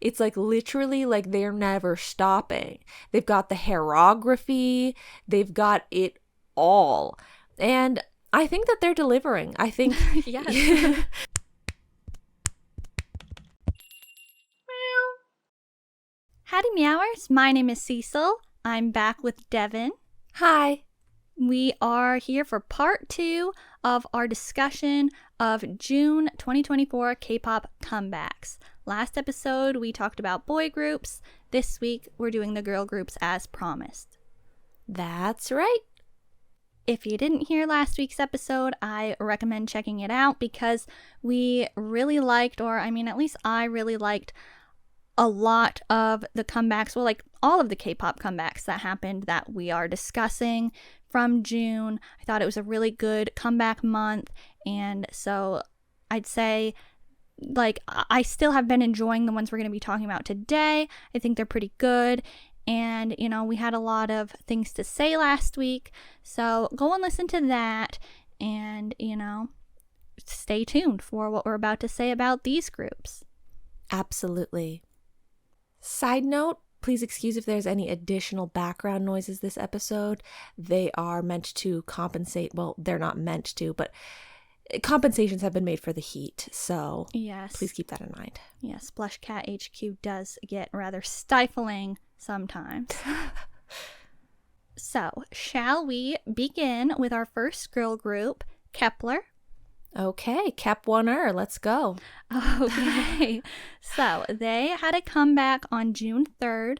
It's like literally like they're never stopping. They've got the hairography, they've got it all. And I think that they're delivering. I think yes. Howdy Meowers, my name is Cecil. I'm back with Devin. Hi. We are here for part 2 of our discussion of June 2024 K-pop comebacks. Last episode we talked about boy groups. This week we're doing the girl groups as promised. That's right. If you didn't hear last week's episode, I recommend checking it out because we really liked, or I mean at least I really liked, a lot of the comebacks, well, like all of the K-pop comebacks that happened that we are discussing from June. I thought it was a really good comeback month, and so I'd say, like, I still have been enjoying the ones we're going to be talking about today. I think they're pretty good, and, you know, we had a lot of things to say last week, so go and listen to that, and, you know, stay tuned for what we're about to say about these groups. Absolutely. Side note, please excuse if there's any additional background noises this episode. They are meant to compensate. Well, they're not meant to, but compensations have been made for the heat. So yes, please keep that in mind. Yes, BlushCat HQ does get rather stifling sometimes. So, shall we begin with our first girl group, Kep1er? Okay, Kep1er, let's go. Okay, so they had a comeback on June 3rd,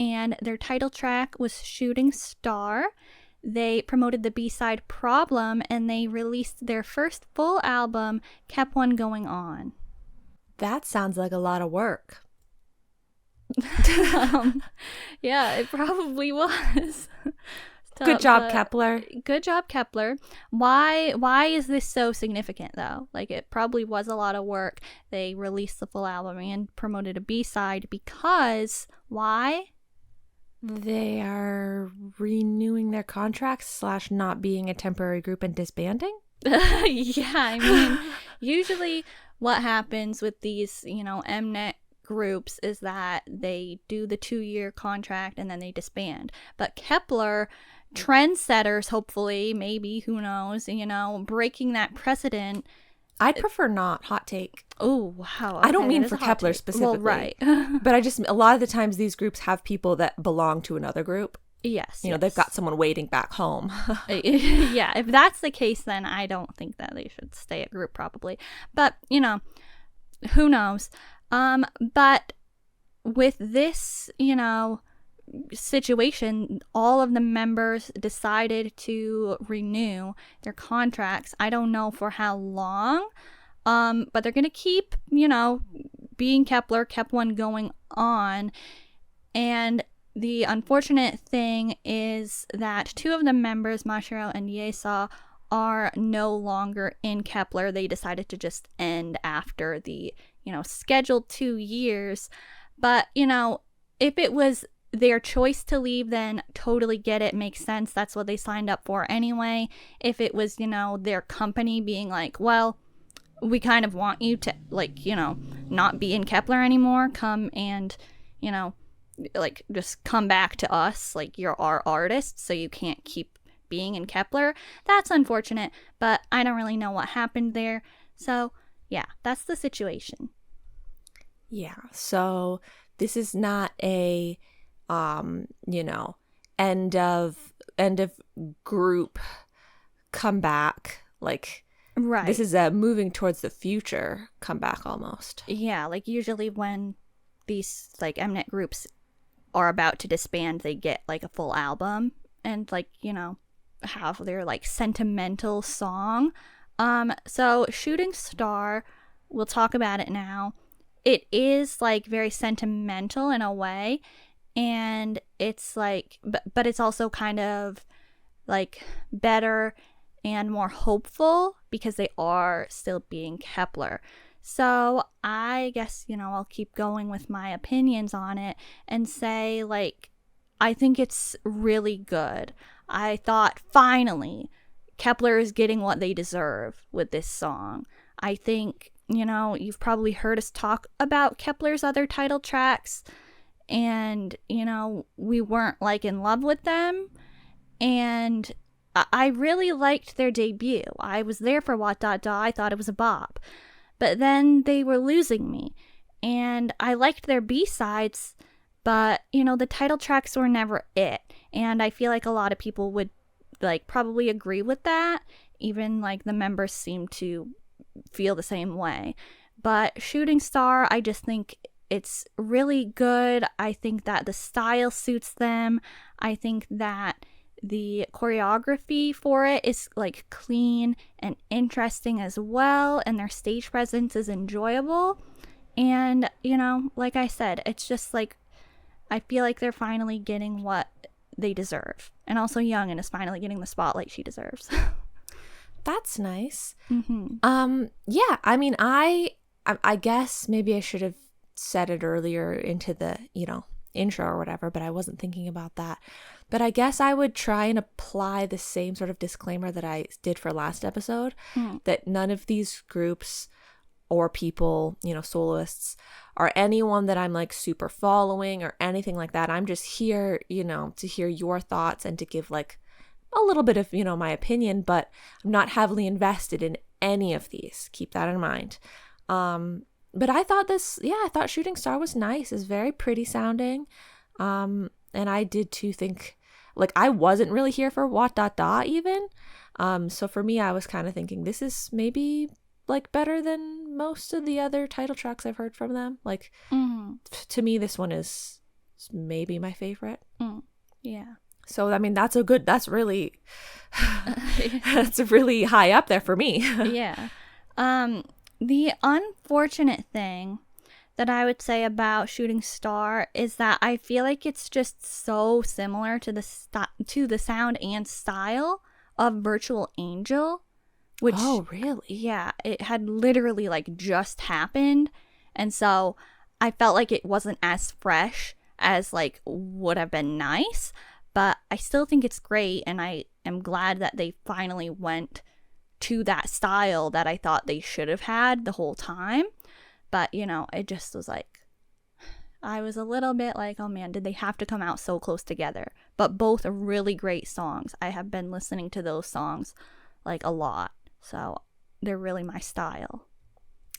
and their title track was Shooting Star. They promoted the B-side Problem, and they released their first full album, Kep1er Going On. That sounds like a lot of work. Yeah, it probably was. Good job, Kep1er. Good job, Kep1er. Why is this so significant, though? Like, it probably was a lot of work. They released the full album and promoted a B-side because, why? They are renewing their contracts / not being a temporary group and disbanding? Yeah, I mean, usually what happens with these, you know, Mnet groups is that they do the 2-year contract and then they disband. But Kep1er, trendsetters, hopefully, maybe, who knows, you know, breaking that precedent. I'd prefer not. Hot take. Oh, wow. Okay, I don't mean for Kep1er specifically. Well, right. But a lot of the times these groups have people that belong to another group. Yes. You know, they've got someone waiting back home. Yeah, if that's the case, then I don't think that they should stay at group, probably. But, you know, who knows? But with this, you know, situation, all of the members decided to renew their contracts. I don't know for how long, but they're gonna keep, you know, being Kep1er, Kep1er Going On. And the unfortunate thing is that 2 of the members, Mashiro and Yesa, are no longer in Kep1er. They decided to just end after the, you know, scheduled 2 years. But, you know, if it was their choice to leave, then totally get it, makes sense. That's what they signed up for anyway. If it was, you know, their company being like, well, we kind of want you to, like, you know, not be in Kep1er anymore, come and, you know, like, just come back to us, like, you're our artist, so you can't keep being in Kep1er. That's unfortunate, but I don't really know what happened there. So yeah, that's the situation. Yeah, so this is not a you know, end of group comeback. Like, right, this is a moving towards the future comeback almost. Yeah, like usually when these like Mnet groups are about to disband, they get like a full album and, like, you know, have their like sentimental song. So Shooting Star, we'll talk about it now. It is like very sentimental in a way, and it's like, but it's also kind of like better and more hopeful because they are still being Kep1er. So I guess, you know, I'll keep going with my opinions on it and say, like, I think it's really good. I thought finally Kep1er is getting what they deserve with this song. I think you've probably heard us talk about Kep1er's other title tracks, and, we weren't, like, in love with them, and I really liked their debut. I was there for What Da Da. I thought it was a bop. But then they were losing me, and I liked their B-sides, but, the title tracks were never it, and I feel like a lot of people would, like, probably agree with that. Even, like, the members seem to feel the same way. But Shooting Star, I just think it's really good. I think that the style suits them. I think that the choreography for it is, like, clean and interesting as well, and their stage presence is enjoyable. And, like I said, it's just, like, I feel like they're finally getting what they deserve. And also Youngin is finally getting the spotlight she deserves. That's nice. Mm-hmm. Yeah, I mean, I guess maybe I should have said it earlier into the, intro or whatever, but I wasn't thinking about that. But I guess I would try and apply the same sort of disclaimer that I did for last episode, that none of these groups or people, soloists, are anyone that I'm, like, super following or anything like that. I'm just here, to hear your thoughts and to give, like, a little bit of, my opinion, but I'm not heavily invested in any of these. Keep that in mind. But I thought I thought Shooting Star was nice. It's very pretty sounding. And I did too think, like, I wasn't really here for What Da Da even. So for me, I was kind of thinking this is maybe, like, better than most of the other title tracks I've heard from them. Like, to me, this one is maybe my favorite. Yeah. So, I mean, that's really, that's really high up there for me. Yeah. The unfortunate thing that I would say about Shooting Star is that I feel like it's just so similar to the sound and style of Virtual Angel, which, oh, really? Yeah, it had literally, like, just happened, and so I felt like it wasn't as fresh as, like, would have been nice. But I still think it's great, and I am glad that they finally went to that style that I thought they should have had the whole time. But, it just was like, I was a little bit like, oh man, did they have to come out so close together? But both are really great songs. I have been listening to those songs, like, a lot. So they're really my style.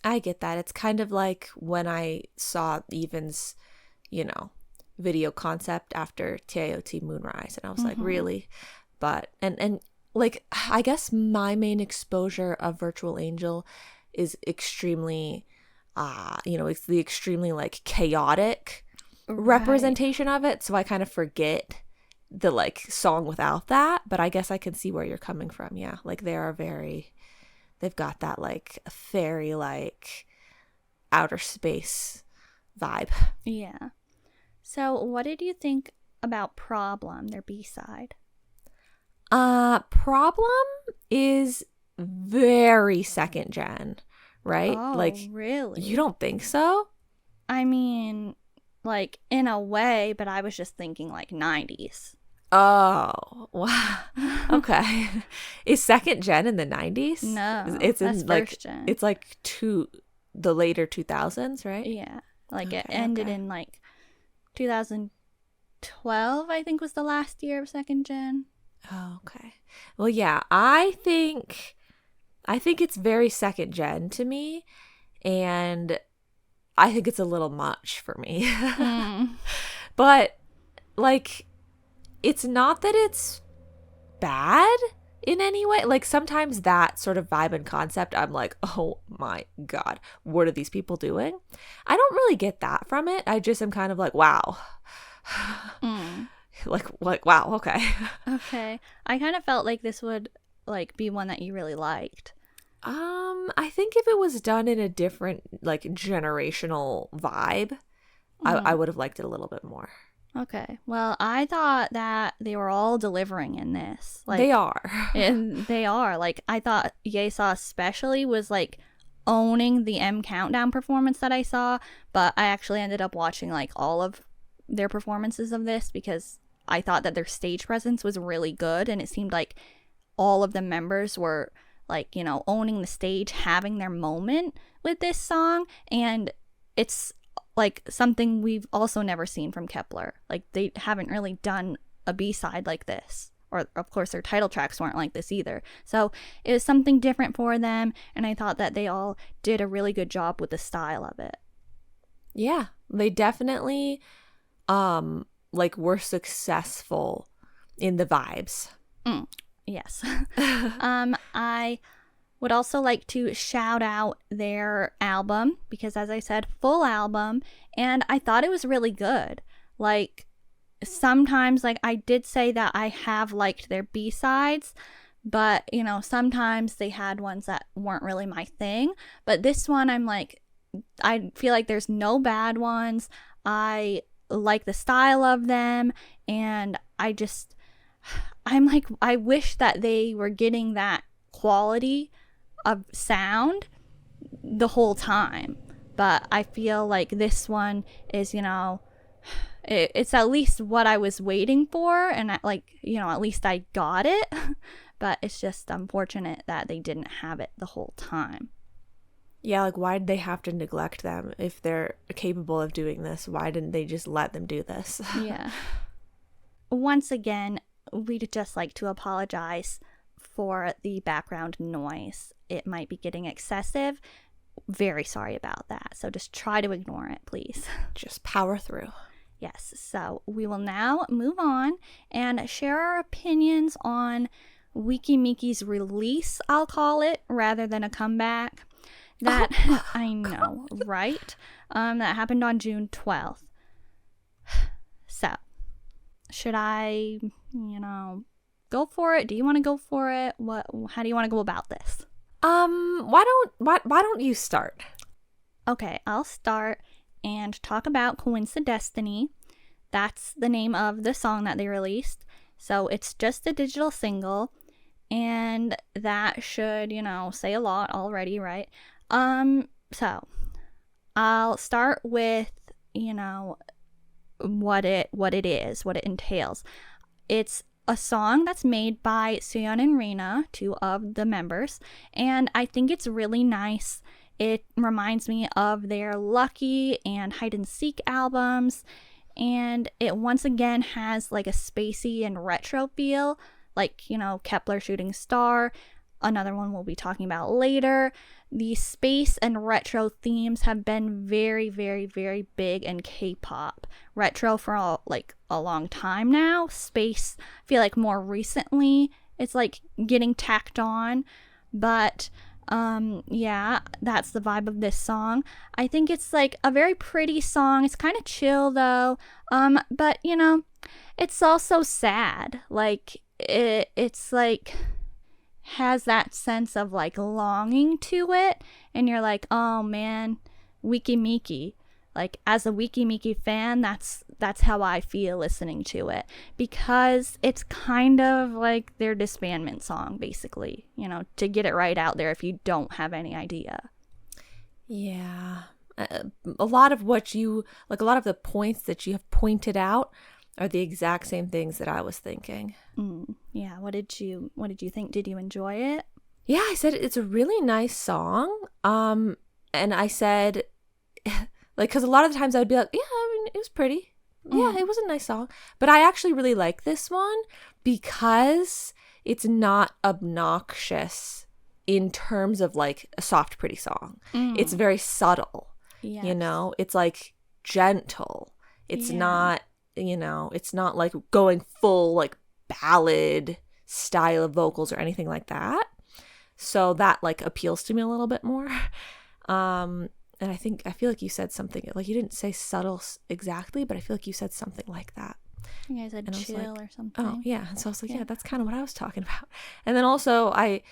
I get that. It's kind of like when I saw Even's, video concept after TIOT Moonrise, and I was like, really? But and like, I guess my main exposure of Virtual Angel is extremely it's the extremely, like, chaotic representation of it, so I kind of forget the, like, song without that. But I guess I can see where you're coming from. Yeah, like, they've got that, like, fairy, like, outer space vibe. Yeah. So, what did you think about Problem, their B-side? Problem is very second gen, right? Oh, like, really? You don't think so? I mean, like, in a way, but I was just thinking, like, 90s. Oh, wow. Okay. Is second gen in the 90s? No, it's that's in, like, first gen. It's like the later 2000s, right? Yeah, like, it ended in, like, 2012, I think, was the last year of second gen. Oh, okay. Well, yeah, I think it's very second gen to me, and I think it's a little much for me. But, like, it's not that it's bad in any way. Like, sometimes that sort of vibe and concept, I'm like, oh my god, what are these people doing? I don't really get that from it. I just am kind of like, wow. like wow, okay. Okay. I kind of felt like this would, like, be one that you really liked. I think if it was done in a different, like, generational vibe, I would have liked it a little bit more. Okay. Well, I thought that they were all delivering in this. Like, they are. And they are. Like, I thought Yesaw especially was, like, owning the M Countdown performance that I saw, but I actually ended up watching, like, all of their performances of this because I thought that their stage presence was really good, and it seemed like all of the members were, like, you know, owning the stage, having their moment with this song. And it's like something we've also never seen from Kep1er. Like, they haven't really done a B-side like this. Or, of course, their title tracks weren't like this either. So it was something different for them, and I thought that they all did a really good job with the style of it. Yeah, they definitely like were successful in the vibes. Yes. I would also like to shout out their album, because as I said, full album, and I thought it was really good. Like, sometimes, like, I did say that I have liked their B-sides, but, you know, sometimes they had ones that weren't really my thing. But this one, I'm like, I feel like there's no bad ones. I like the style of them, and I'm like, I wish that they were getting that quality of sound the whole time. But I feel like this one is, you know, it's at least what I was waiting for, and at least I got it. But it's just unfortunate that they didn't have it the whole time. Yeah, like, why did they have to neglect them if they're capable of doing this? Why didn't they just let them do this? Yeah. Once again, we'd just like to apologize for the background noise. It might be getting excessive. Very sorry about that. So just try to ignore it, please. Just power through. Yes, so we will now move on and share our opinions on Weki Meki's release, I'll call it, rather than a comeback. That, I know, right? That happened on June 12th. So, should I, go for it? Do you want to go for it? How do you want to go about this? Why don't you start? Okay, I'll start and talk about Coincidestiny. That's the name of the song that they released. So it's just a digital single, and that should, say a lot already, right? So I'll start with, what it is, what it entails. It's a song that's made by Suyeon and Rina, two of the members, and I think it's really nice. It reminds me of their Lucky and Hide and Seek albums, and it once again has like a spacey and retro feel, like, Kep1er Shooting Star, another one we'll be talking about later. The space and retro themes have been very, very, very big in K-pop. Retro for a long time now. Space, I feel like more recently, it's like getting tacked on. But yeah, that's the vibe of this song. I think it's like a very pretty song. It's kind of chill though. But it's also sad. Like it's like has that sense of like longing to it, and you're like, oh man, Weki Meki. Like, as a Weki Meki fan, that's how I feel listening to it, because it's kind of like their disbandment song, basically, to get it right out there if you don't have any idea. Yeah. A lot of the points that you have pointed out are the exact same things that I was thinking. Yeah. What did you think? Did you enjoy it? Yeah, I said it's a really nice song. And I said, like, because a lot of the times I'd be like, yeah, I mean, it was pretty. Yeah, it was a nice song. But I actually really like this one because it's not obnoxious in terms of like a soft, pretty song. It's very subtle. Yes. It's like gentle. It's not, it's not like going full like ballad style of vocals or anything like that. So that like appeals to me a little bit more. And I feel like you said something, like, you didn't say subtle exactly, but I feel like you said something like that. I think I said chill or something. Oh, yeah. And so I was like, yeah, that's kind of what I was talking about. And then also, I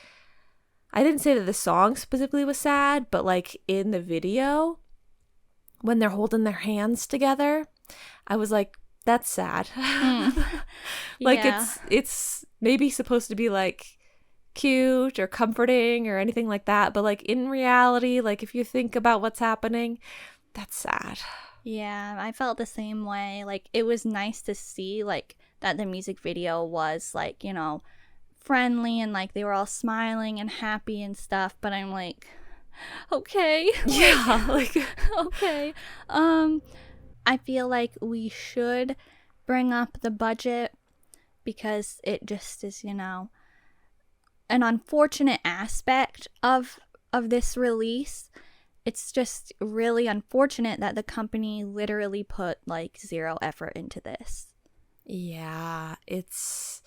didn't say that the song specifically was sad, but like in the video, when they're holding their hands together, I was like, that's sad. Like, it's maybe supposed to be like cute or comforting or anything like that, but like in reality, like if you think about what's happening, that's sad. Yeah, I felt the same way. Like, it was nice to see like that the music video was like, friendly and like they were all smiling and happy and stuff, but I'm like, okay. Yeah, like Okay. I feel like we should bring up the budget because it just is, an unfortunate aspect of this release. It's just really unfortunate that the company literally put like zero effort into this. Yeah, it's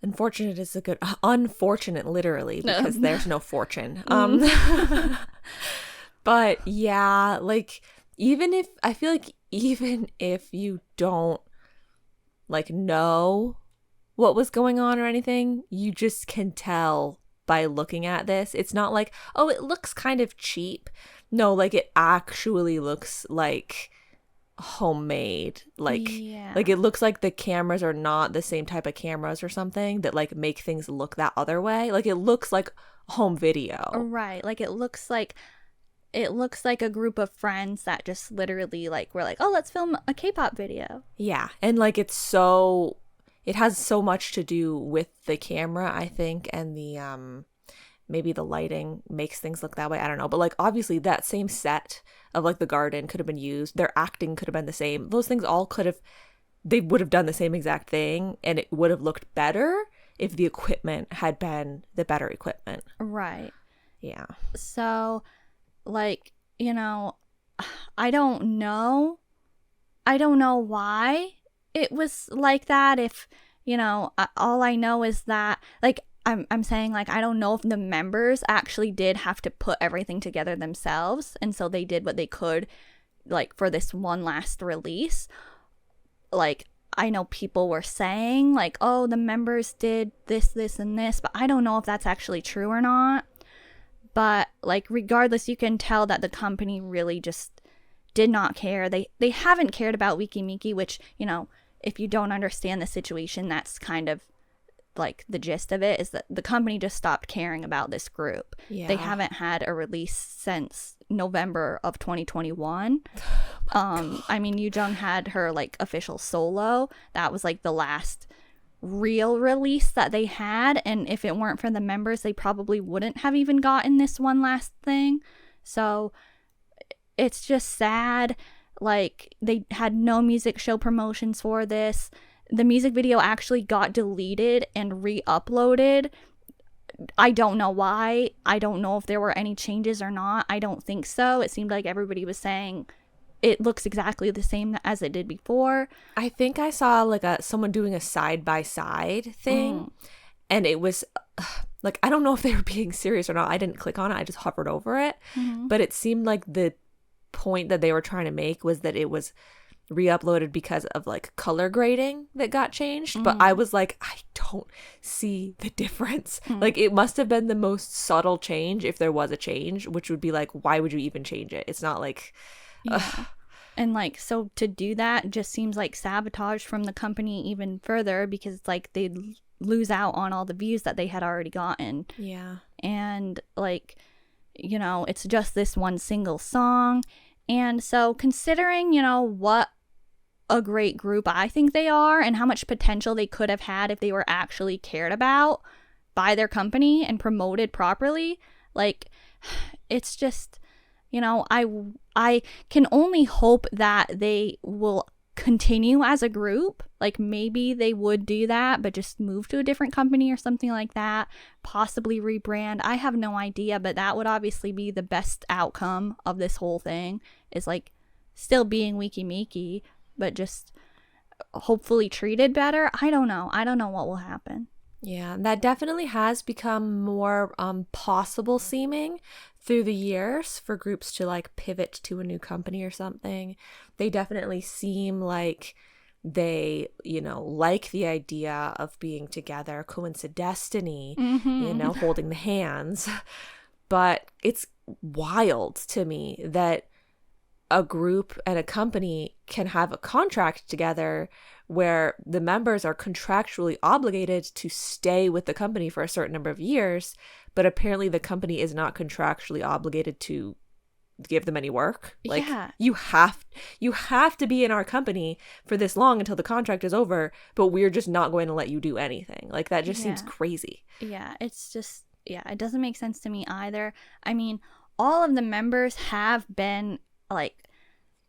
unfortunate is a good unfortunate literally because there's no fortune. But yeah, like I feel like even if you don't like know what was going on or anything, you just can tell by looking at this. It's not like, oh, it looks kind of cheap. No, like it actually looks like homemade. Like it looks like the cameras are not the same type of cameras or something that like make things look that other way. Like it looks like home video. Right. Like it looks like a group of friends that just literally like were like, oh, let's film a K-pop video. Yeah. And like it has so much to do with the camera, I think, and the maybe the lighting makes things look that way. I don't know. But like obviously that same set of like the garden could have been used. Their acting could have been the same. Those things all they would have done the same exact thing, and it would have looked better if the equipment had been the better equipment. Right. Yeah. So like, I don't know why it was like that. If all I know is that like I'm saying like I don't know if the members actually did have to put everything together themselves, and so they did what they could like for this one last release. Like I know people were saying like, oh, the members did this and this, but I don't know if that's actually true or not. But like regardless, you can tell that the company really just did not care. They haven't cared about Weki Meki, which, if you don't understand the situation, that's kind of like the gist of it, is that the company just stopped caring about this group. Yeah. They haven't had a release since November of 2021. I mean, Yoo-jung had her like official solo. That was like the last real release that they had, and if it weren't for the members, they probably wouldn't have even gotten this one last thing. So it's just sad. Like they had no music show promotions for this. The music video actually got deleted and re-uploaded. I don't know why. I don't know if there were any changes or not. I don't think so. It seemed like everybody was saying it looks exactly the same as it did before. I think I saw like someone doing a side-by-side thing, and it was like, I don't know if they were being serious or not. I didn't click on it. I just hovered over it. But it seemed like the point that they were trying to make was that it was re-uploaded because of like color grading that got changed. But I was like, I don't see the difference. Like it must have been the most subtle change, if there was a change, which would be like, why would you even change it? It's not like... Yeah. And like, so to do that just seems like sabotage from the company even further, because like they'd lose out on all the views that they had already gotten. Yeah. And like, it's just this one single song. And so considering, what a great group I think they are and how much potential they could have had if they were actually cared about by their company and promoted properly, like it's just... I can only hope that they will continue as a group. Like maybe they would do that, but just move to a different company or something like that. Possibly rebrand. I have no idea, but that would obviously be the best outcome of this whole thing, is like still being Weki Meki, but just hopefully treated better. I don't know. I don't know what will happen. Yeah, that definitely has become more possible seeming through the years for groups to like pivot to a new company or something. They definitely seem like they, like the idea of being together, coincidestiny, holding the hands. But it's wild to me that a group and a company can have a contract together where the members are contractually obligated to stay with the company for a certain number of years, but apparently the company is not contractually obligated to give them any work. Like, Yeah. you have to be in our company for this long until the contract is over, but we're just not going to let you do anything. Like, that just seems crazy. Yeah, it's just, it doesn't make sense to me either. I mean, all of the members have been like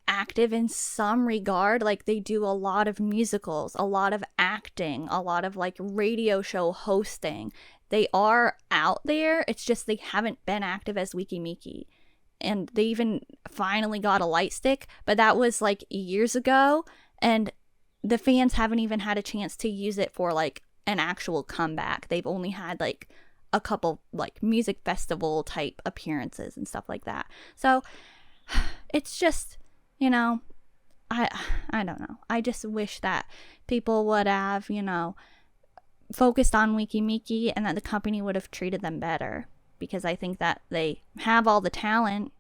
active in some regard. Like, they do a lot of musicals, a lot of acting, a lot of like radio show hosting. They are out there. It's just they haven't been active as Weki Meki. And they even finally got a light stick, but that was like years ago. And the fans haven't even had a chance to use it for like an actual comeback. They've only had like a couple like music festival type appearances and stuff like that. So it's just, I don't know. I just wish that people would have, focused on Weki Meki and that the company would have treated them better, because I think that they have all the talent.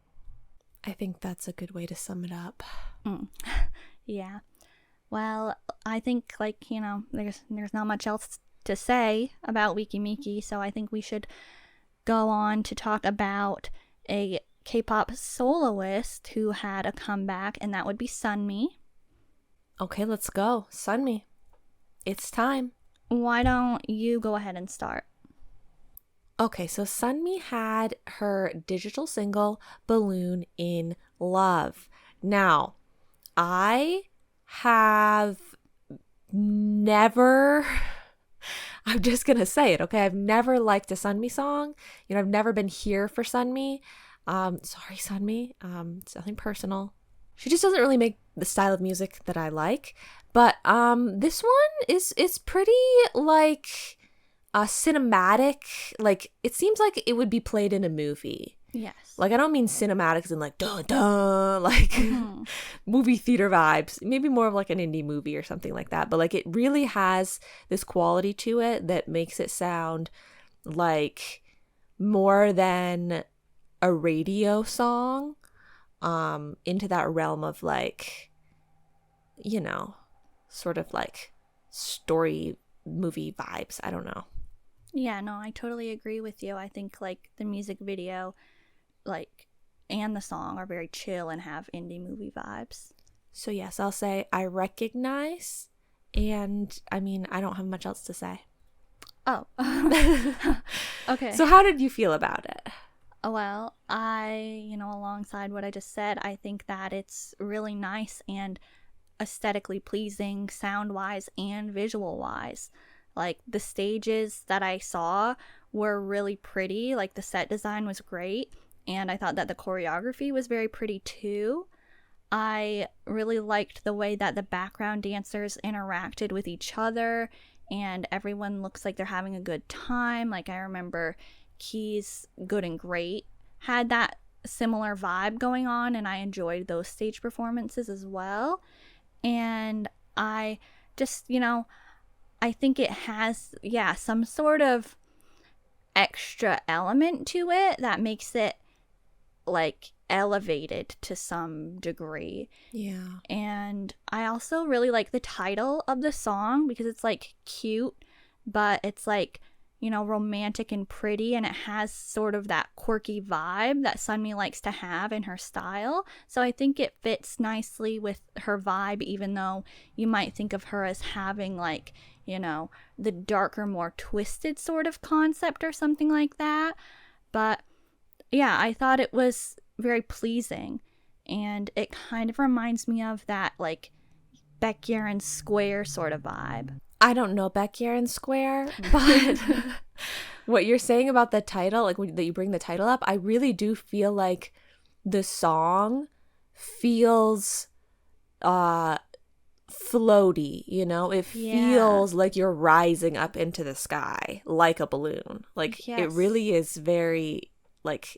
I think that's a good way to sum it up. Yeah. Well, I think there's not much else to say about Weki Meki, so I think we should go on to talk about a K-pop soloist who had a comeback, and that would be Sunmi. Okay, let's go. Sunmi. It's time. Why don't you go ahead and start? Okay, so Sunmi had her digital single, Balloon in Love. Now, I have never, I'm just going to say it, okay? I've never liked a Sunmi song. I've never been here for Sunmi. Sorry, Sunmi. It's nothing personal. She just doesn't really make the style of music that I like. But this one is pretty like cinematic. Like, it seems like it would be played in a movie. Yes. Like, I don't mean cinematics in like dun dun, like movie theater vibes. Maybe more of like an indie movie or something like that. But like, it really has this quality to it that makes it sound like more than a radio song, into that realm of like, sort of like story movie vibes. I don't know. Yeah, no, I totally agree with you. I think like the music video, like, and the song are very chill and have indie movie vibes. So yes, I'll say I recognize, and I mean, I don't have much else to say. Oh. Okay. So how did you feel about it? Well, alongside what I just said, I think that it's really nice and aesthetically pleasing, sound-wise and visual-wise. Like, the stages that I saw were really pretty. Like, the set design was great, and I thought that the choreography was very pretty too. I really liked the way that the background dancers interacted with each other, and everyone looks like they're having a good time. Like, I remember Key's Good and Great had that similar vibe going on, and I enjoyed those stage performances as well. And I just, I think it has, some sort of extra element to it that makes it like elevated to some degree. Yeah. And I also really like the title of the song, because it's like cute, but it's like, romantic and pretty, and it has sort of that quirky vibe that Sunmi likes to have in her style. So I think it fits nicely with her vibe, even though you might think of her as having like, the darker, more twisted sort of concept or something like that. But yeah, I thought it was very pleasing, and it kind of reminds me of that like Kpop and Square sort of vibe. I don't know Kpop and Square, but what you're saying about the title, like that you bring the title up, I really do feel like the song feels floaty, it feels like you're rising up into the sky like a balloon. Like, yes. It really is very like,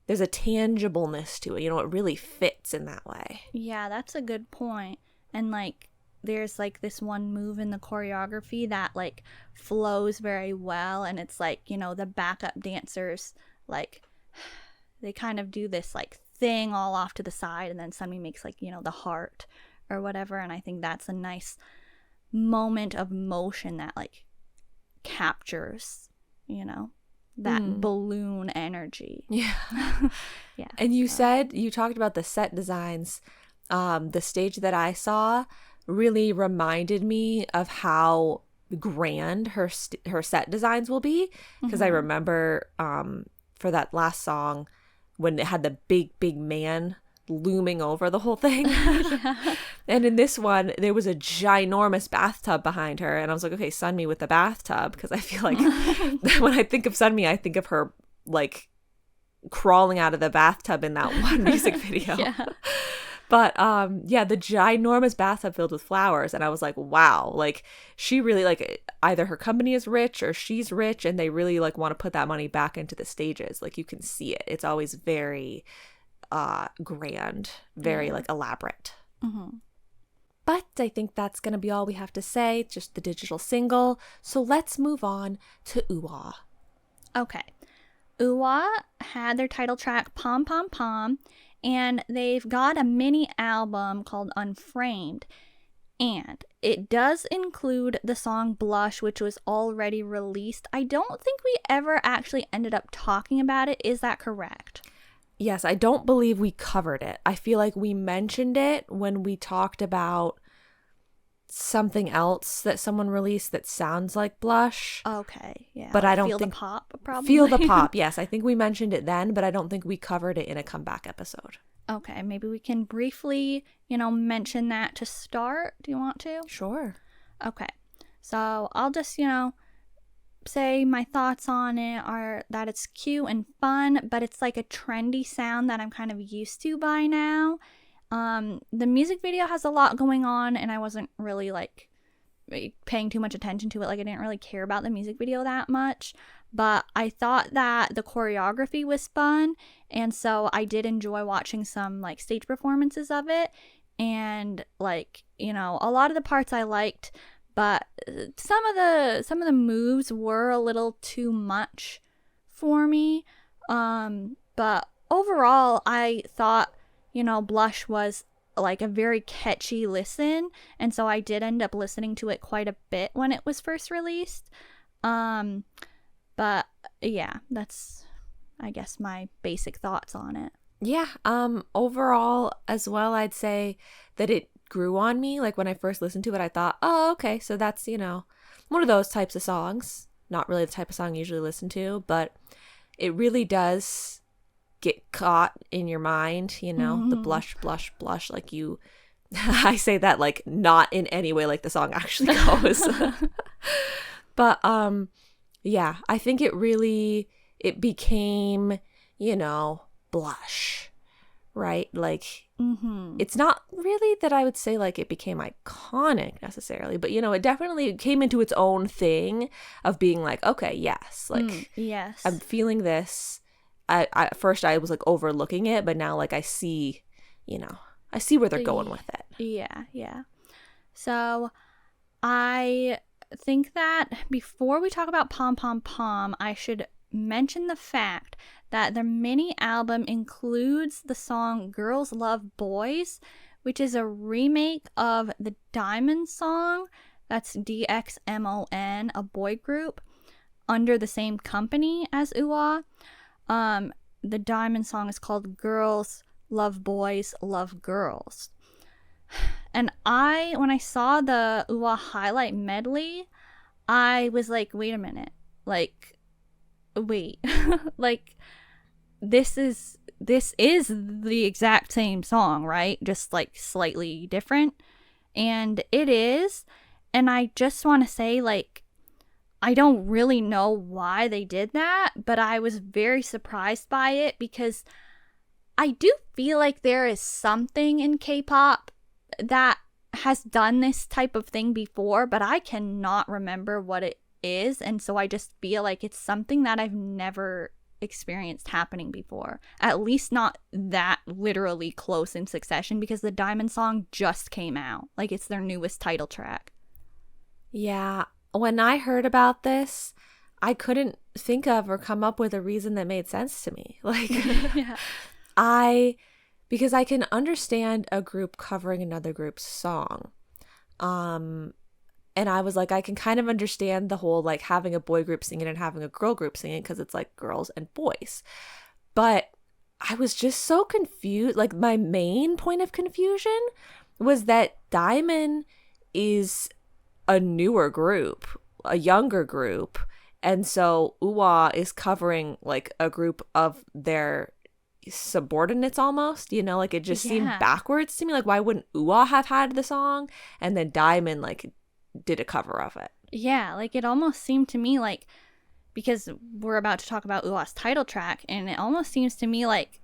there's a tangibleness to it, it really fits in that way. Yeah, that's a good point. And like, there's like this one move in the choreography that like flows very well, and it's like, the backup dancers, like, they kind of do this like thing all off to the side, and then Sunmi makes like, the heart or whatever, and I think that's a nice moment of motion that like captures, that balloon energy. Yeah. Yeah. And you talked about the set designs. The stage that I saw really reminded me of how grand her set designs will be, because I remember for that last song when it had the big man looming over the whole thing. Yeah. And in this one there was a ginormous bathtub behind her, and I was like, okay, Sunmi with the bathtub, because I feel like when I think of Sunmi I think of her like crawling out of the bathtub in that one music video. Yeah. But yeah, the ginormous bathtub filled with flowers, and I was like, wow, like she really, like, either her company is rich or she's rich, and they really like want to put that money back into the stages. Like you can see it. It's always very grand, very like elaborate. But I think that's gonna be all we have to say, just the digital single. So let's move on to WOOAH. Okay. WOOAH had their title track Pom Pom Pom, and they've got a mini album called Unframed, and it does include the song Blush, which was already released. I don't think we ever actually ended up talking about it. Is that correct? Yes, I don't believe we covered it. I feel like we mentioned it when we talked about something else that someone released that sounds like Blush. Okay, yeah. But I don't Feel think the Pop, probably. Feel the Pop. Yes, I think we mentioned it then, but I don't think we covered it in a comeback episode. Okay, maybe we can briefly, mention that to start. Do you want to? Sure. Okay, so I'll just, say my thoughts on it are that it's cute and fun, but it's like a trendy sound that I'm kind of used to by now. The music video has a lot going on, and I wasn't really like paying too much attention to it. Like I didn't really care about the music video that much, but I thought that the choreography was fun, and so I did enjoy watching some like stage performances of it, and like, a lot of the parts I liked, but some of the moves were a little too much for me. But overall I thought, Blush was like a very catchy listen, and so I did end up listening to it quite a bit when it was first released. But yeah, that's, I guess, my basic thoughts on it. Yeah, overall as well, I'd say that it grew on me. Like when I first listened to it, I thought, oh, okay, so that's, one of those types of songs. Not really the type of song I usually listen to, but it really does get caught in your mind, the blush, blush, blush, like you, I say that like not in any way like the song actually goes. But yeah, I think it became, Blush, right? Like it's not really that I would say like it became iconic necessarily, but it definitely came into its own thing of being like, okay, yes, like yes, I'm feeling this. I at first I was like overlooking it, but now like I see where they're going with it. Yeah. So I think that before we talk about Pom Pom Pom, I should mention the fact that their mini album includes the song Girls Love Boys, which is a remake of the Diamond song. That's DXMON, a boy group under the same company as WOOAH. The Diamond song is called Girls Love Boys, Love Girls. And when I saw the WOOAH highlight medley, I was like, wait a minute. Like, wait. Like, this is the exact same song, right? Just like slightly different. And it is. And I just want to say, like, I don't really know why they did that, but I was very surprised by it because I do feel like there is something in K-pop that has done this type of thing before, but I cannot remember what it is, and so I just feel like it's something that I've never experienced happening before, at least not that literally close in succession, because the Diamond song just came out, like it's their newest title track. Yeah, when I heard about this, I couldn't think of or come up with a reason that made sense to me. Like, yeah. Because I can understand a group covering another group's song. And And I was like, I can kind of understand the whole like having a boy group singing and having a girl group singing because it's like girls and boys. But I was just so confused. Like my main point of confusion was that Diamond is a newer group, a younger group. And so WOOAH is covering like a group of their subordinates almost, you know, like it just seemed backwards to me. Like why wouldn't WOOAH have had the song and then Diamond like did a cover of it? Yeah, like it almost seemed to me like, because we're about to talk about WOOAH's title track, and it almost seems to me like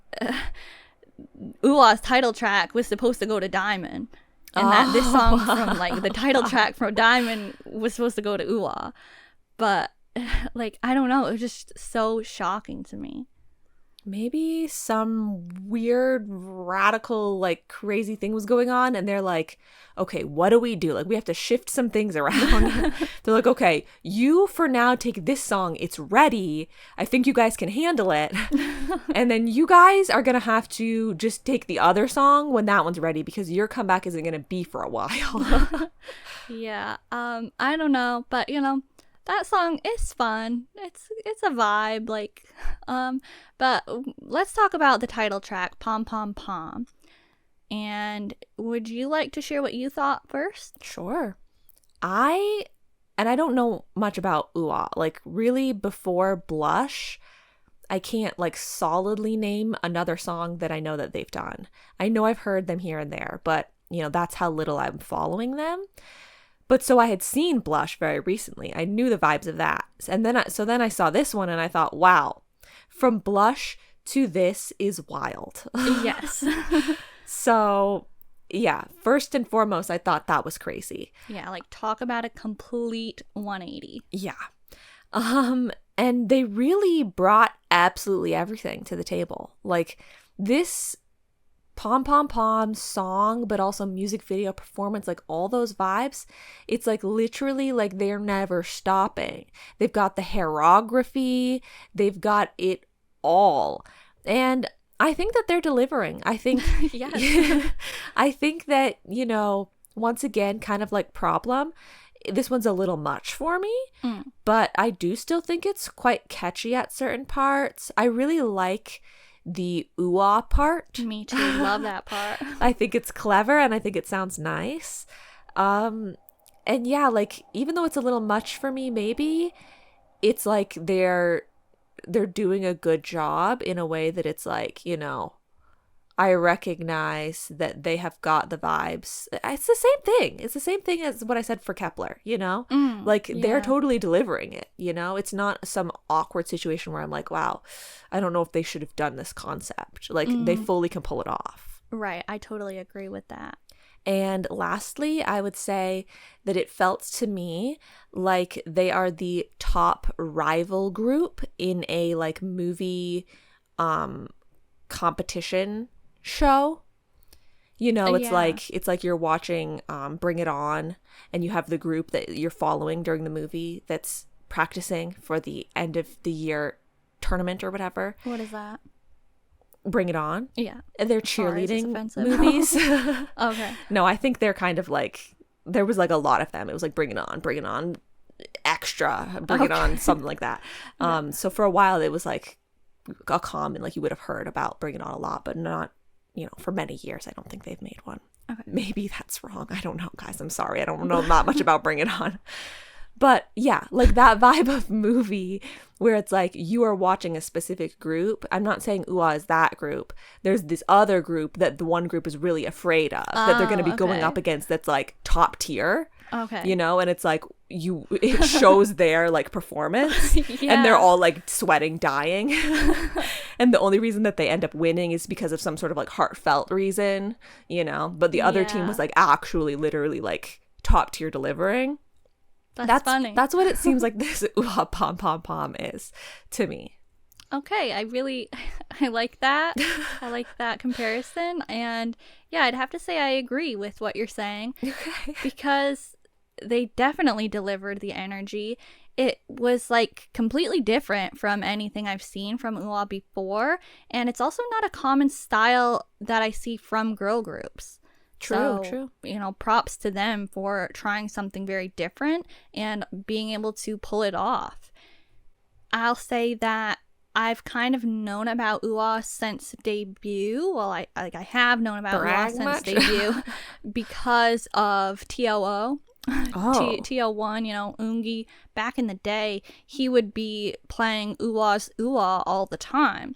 WOOAH's title track was supposed to go to Diamond, and that this song from like the title track from Diamond was supposed to go to WOOAH. But like I don't know, it was just so shocking to me. Maybe some weird, radical, like crazy thing was going on. And they're like, okay, what do we do? Like, we have to shift some things around. They're like, okay, you for now take this song. It's ready. I think you guys can handle it. And then you guys are going to have to just take the other song when that one's ready because your comeback isn't going to be for a while. Yeah. I don't know. But, you know, that song is fun. It's a vibe, like, but let's talk about the title track, Pom Pom Pom. And would you like to share what you thought first? Sure. I don't know much about WOOAH. Like, really, before Blush, I can't, like, solidly name another song that I know that they've done. I know I've heard them here and there, but, you know, that's how little I'm following them. But so I had seen Blush very recently. I knew the vibes of that. And then I saw this one and I thought, wow, from Blush to this is wild. Yes. So, yeah, first and foremost, I thought that was crazy. Yeah, like talk about a complete 180. Yeah. And they really brought absolutely everything to the table. Like this Pom Pom Pom song, but also music video performance, like all those vibes, it's like literally like they're never stopping. They've got the hairography, they've got it all. And I think that they're delivering. I think Yes. I think that, you know, once again, kind of like Problem, this one's a little much for me, but I do still think it's quite catchy at certain parts. I really like the WOOAH part. Me too. Love that part. I think it's clever and I think it sounds nice. And yeah, like even though it's a little much for me, maybe it's like they're doing a good job in a way that it's like, you know, I recognize that they have got the vibes. It's the same thing. It's the same thing as what I said for Kep1er, you know? Like, they're totally delivering it, you know? It's not some awkward situation where I'm like, wow, I don't know if they should have done this concept. Like, they fully can pull it off. Right. I totally agree with that. And lastly, I would say that it felt to me like they are the top rival group in a, like, movie competition show. You know, it's like you're watching Bring It On, and you have the group that you're following during the movie that's practicing for the end of the year tournament or whatever. What is that? Bring It On. Yeah. They're cheerleading movies. Okay. No, I think they're kind of like, there was like a lot of them. It was like Bring It On Extra, Bring It On, something like that. So for a while it was like a common, like you would have heard about Bring It On a lot, but not, you know, for many years. I don't think they've made one. Okay. Maybe that's wrong. I don't know, guys. I'm sorry. I don't know not much about Bring It On. But yeah, like that vibe of movie where it's like you are watching a specific group. I'm not saying WOOAH is that group. There's this other group that the one group is really afraid of, that they're going to be going up against, that's like top tier. Okay. You know, and it's like it shows their like performance and they're all like sweating, dying. And the only reason that they end up winning is because of some sort of like heartfelt reason, you know, but the other team was like actually literally like top tier delivering. That's funny. That's what it seems like this WOOAH Pom Pom Pom is to me. Okay, I like that. I like that comparison. And yeah, I'd have to say I agree with what you're saying. Okay. Because they definitely delivered the energy. It was like completely different from anything I've seen from WOOAH before. And it's also not a common style that I see from girl groups. True. Props to them for trying something very different and being able to pull it off. I'll say that I've kind of known about WOOAH since debut. Well, I have known about WOOAH since debut because of TLO. TL1, Eunbi, back in the day, he would be playing WOOAH's WOOAH all the time.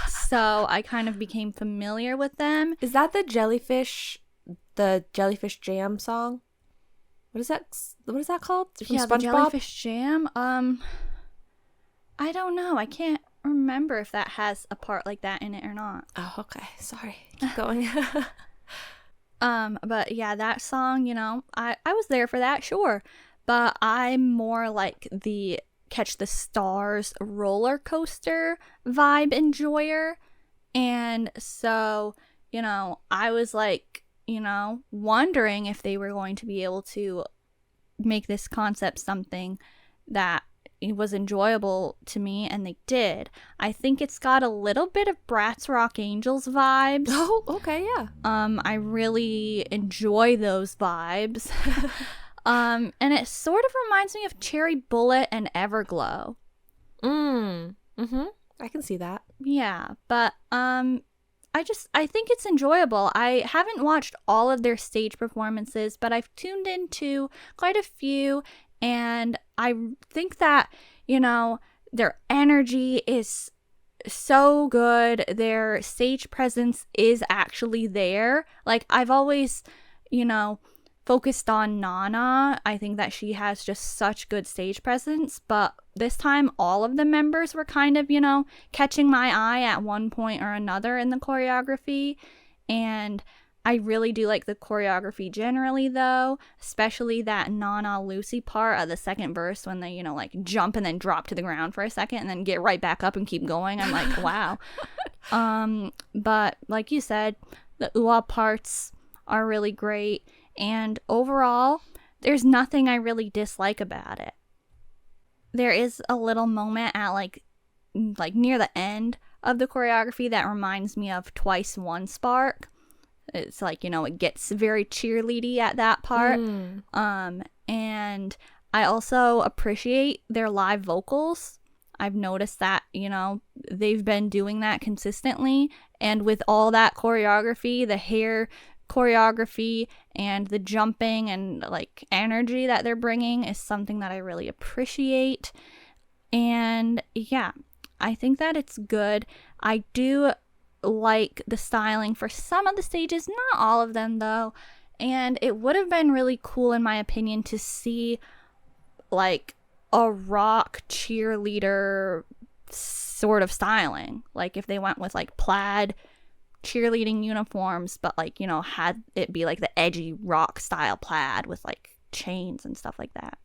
So I kind of became familiar with them. Is that the jellyfish jam song? What is that called? From SpongeBob? The jellyfish jam. I don't know. I can't remember if that has a part like that in it or not. Oh, okay. Sorry. Keep going. But yeah, that song, I was there for that, sure. But I'm more like the Catch the Stars roller coaster vibe enjoyer. And so, I was like, wondering if they were going to be able to make this concept something that it was enjoyable to me, and they did. I think it's got a little bit of Bratz Rock Angels vibes. Oh, okay, yeah. I really enjoy those vibes. And it sort of reminds me of Cherry Bullet and Everglow. I can see that. Yeah, but I think it's enjoyable. I haven't watched all of their stage performances, but I've tuned into quite a few, and I think that, their energy is so good. Their stage presence is actually there. Like, I've always, focused on Nana. I think that she has just such good stage presence, but this time all of the members were kind of, catching my eye at one point or another in the choreography. And I really do like the choreography generally, though, especially that Nana Lucy part of the second verse when they, jump and then drop to the ground for a second and then get right back up and keep going. I'm like, wow. But like you said, the WOOAH parts are really great. And overall, there's nothing I really dislike about it. There is a little moment at like near the end of the choreography that reminds me of Twice One Spark. It's like, it gets very cheerleady at that part. And I also appreciate their live vocals. I've noticed that, they've been doing that consistently. And with all that choreography, the hair choreography and the jumping and energy that they're bringing is something that I really appreciate. And yeah, I think that it's good. I do like the styling for some of the stages, not all of them though, and it would have been really cool in my opinion to see a rock cheerleader sort of styling, if they went with plaid cheerleading uniforms, but had it be the edgy rock style plaid with chains and stuff like that.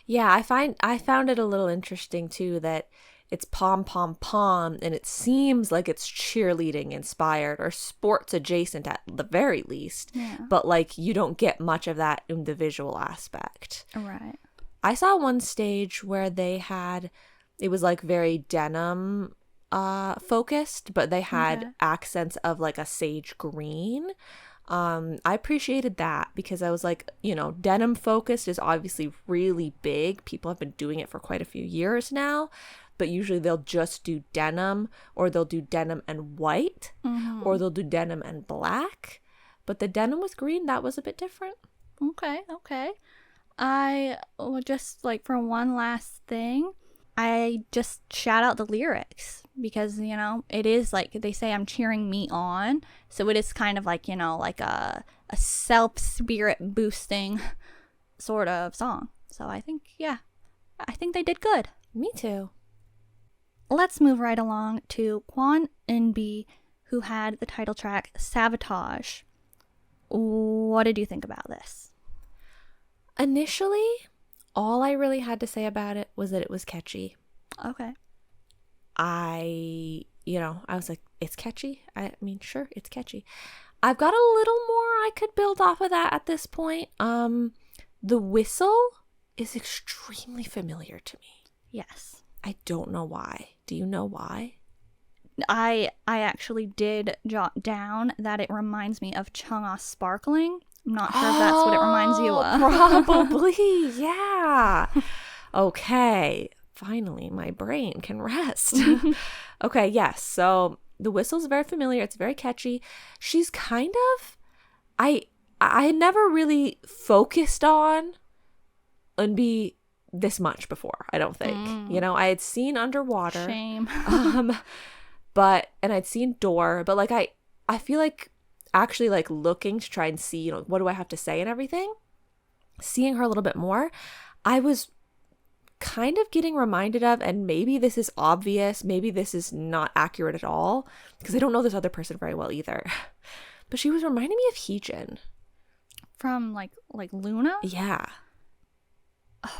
Yeah, I found it a little interesting too that it's pom pom pom and it seems like it's cheerleading inspired or sports adjacent at the very least. Yeah. But you don't get much of that in the visual aspect. Right. I saw one stage where it was very denim focused, but they had accents of a sage green. I appreciated that because I was denim focused is obviously really big. People have been doing it for quite a few years now, but usually they'll just do denim, or they'll do denim and white, or they'll do denim and black. But the denim with green, that was a bit different. Okay. I will just for one last thing, I just shout out the lyrics because, it is they say I'm cheering me on. So it is kind of a self-spirit boosting sort of song. So I think they did good. Me too. Let's move right along to Kwon Eunbi, who had the title track Sabotage. What did you think about this? Initially, all I really had to say about it was that it was catchy. Okay. I was like, it's catchy. I mean, sure, it's catchy. I've got a little more I could build off of that at this point. The whistle is extremely familiar to me. Yes. I don't know why. Do you know why? I actually did jot down that it reminds me of Chungha Sparkling. I'm not sure if that's what it reminds you of. Probably, yeah. Okay, finally, my brain can rest. Okay, yes. So the whistle's very familiar. It's very catchy. She's kind of, I had never really focused on Eunbi this much before, I don't think. You know, I had seen Underwater. Shame. And I'd seen Door, but like I feel like actually like looking to try and see, you know, what do I have to say and everything, seeing her a little bit more, I was kind of getting reminded of, and maybe this is obvious, maybe this is not accurate at all, because I don't know this other person very well either, but she was reminding me of Heejin. From like Luna? Yeah.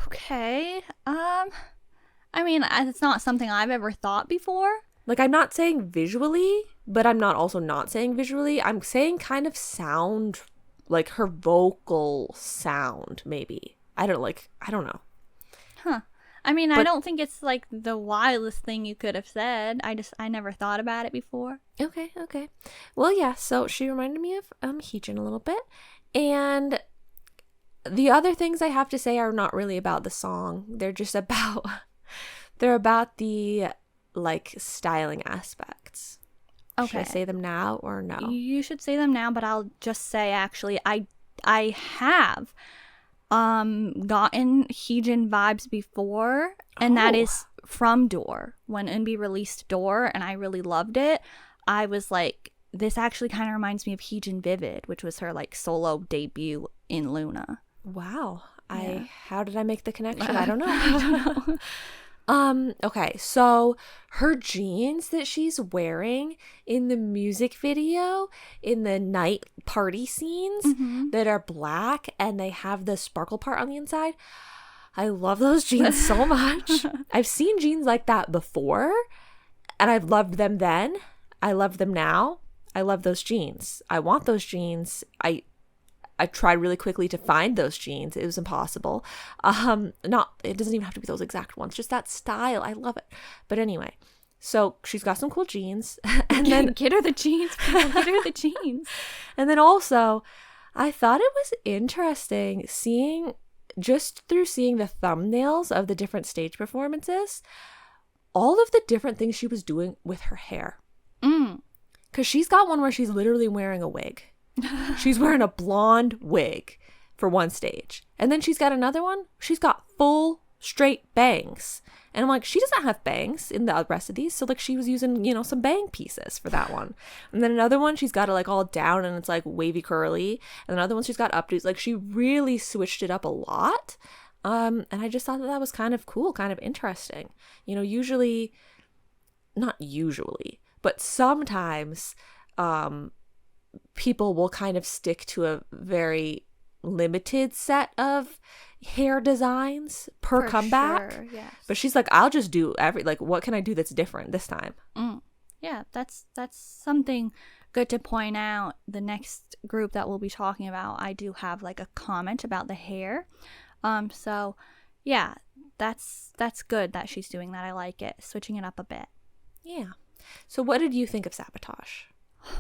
Okay. I mean, it's not something I've ever thought before. Like, I'm not saying visually, but I'm not also not saying visually. I'm saying kind of sound, like her vocal sound, maybe. I don't know. Huh. I mean, I don't think it's like the wildest thing you could have said. I never thought about it before. Okay. Well, yeah, so she reminded me of Heejin a little bit. And the other things I have to say are not really about the song. They're just about the like styling aspects. Okay. Should I say them now or no? You should say them now, but I'll just say actually I have gotten Heejin vibes before, and that is from Door. When Eunbi released Door and I really loved it, I was like, this actually kind of reminds me of Heejin Vivid, which was her like solo debut in Luna. Wow. Yeah. How did I make the connection? I don't know. Okay, so her jeans that she's wearing in the music video, in the night party scenes that are black and they have the sparkle part on the inside, I love those jeans so much. I've seen jeans like that before, and I've loved them then. I love them now. I love those jeans. I want those jeans. I tried really quickly to find those jeans. It was impossible. It doesn't even have to be those exact ones. Just that style. I love it. But anyway, so she's got some cool jeans. And then get her the jeans. Get her the jeans. And then also, I thought it was interesting seeing the thumbnails of the different stage performances, all of the different things she was doing with her hair. Because she's got one where she's literally wearing a wig. She's wearing a blonde wig for one stage. And then she's got another one. She's got full straight bangs. And I'm like, she doesn't have bangs in the rest of these. So like she was using, you know, some bang pieces for that one. And then another one, she's got it like all down and it's like wavy curly. And another one, she's got updos. Like she really switched it up a lot. And I just thought that was kind of cool, kind of interesting. You know, not usually, but sometimes, people will kind of stick to a very limited set of hair designs per comeback. Sure, yes. But she's like, I'll just do what can I do that's different this time? Yeah, that's something good to point out. The next group that we'll be talking about, I do have like a comment about the hair. So yeah, that's good that she's doing that. I like it, switching it up a bit. Yeah. So what did you think of Sabotage?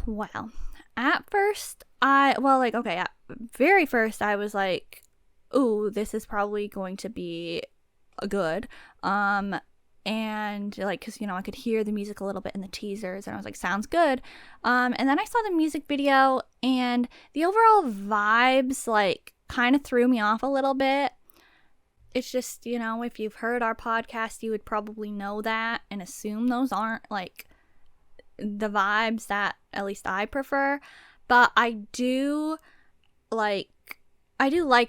Well, at first, at very first, I was like, ooh, this is probably going to be good. And like, cause you know, I could hear the music a little bit in the teasers and I was like, sounds good. And then I saw the music video and the overall vibes like kind of threw me off a little bit. It's just, you know, if you've heard our podcast, you would probably know that and assume those aren't like the vibes that at least I prefer, but I do like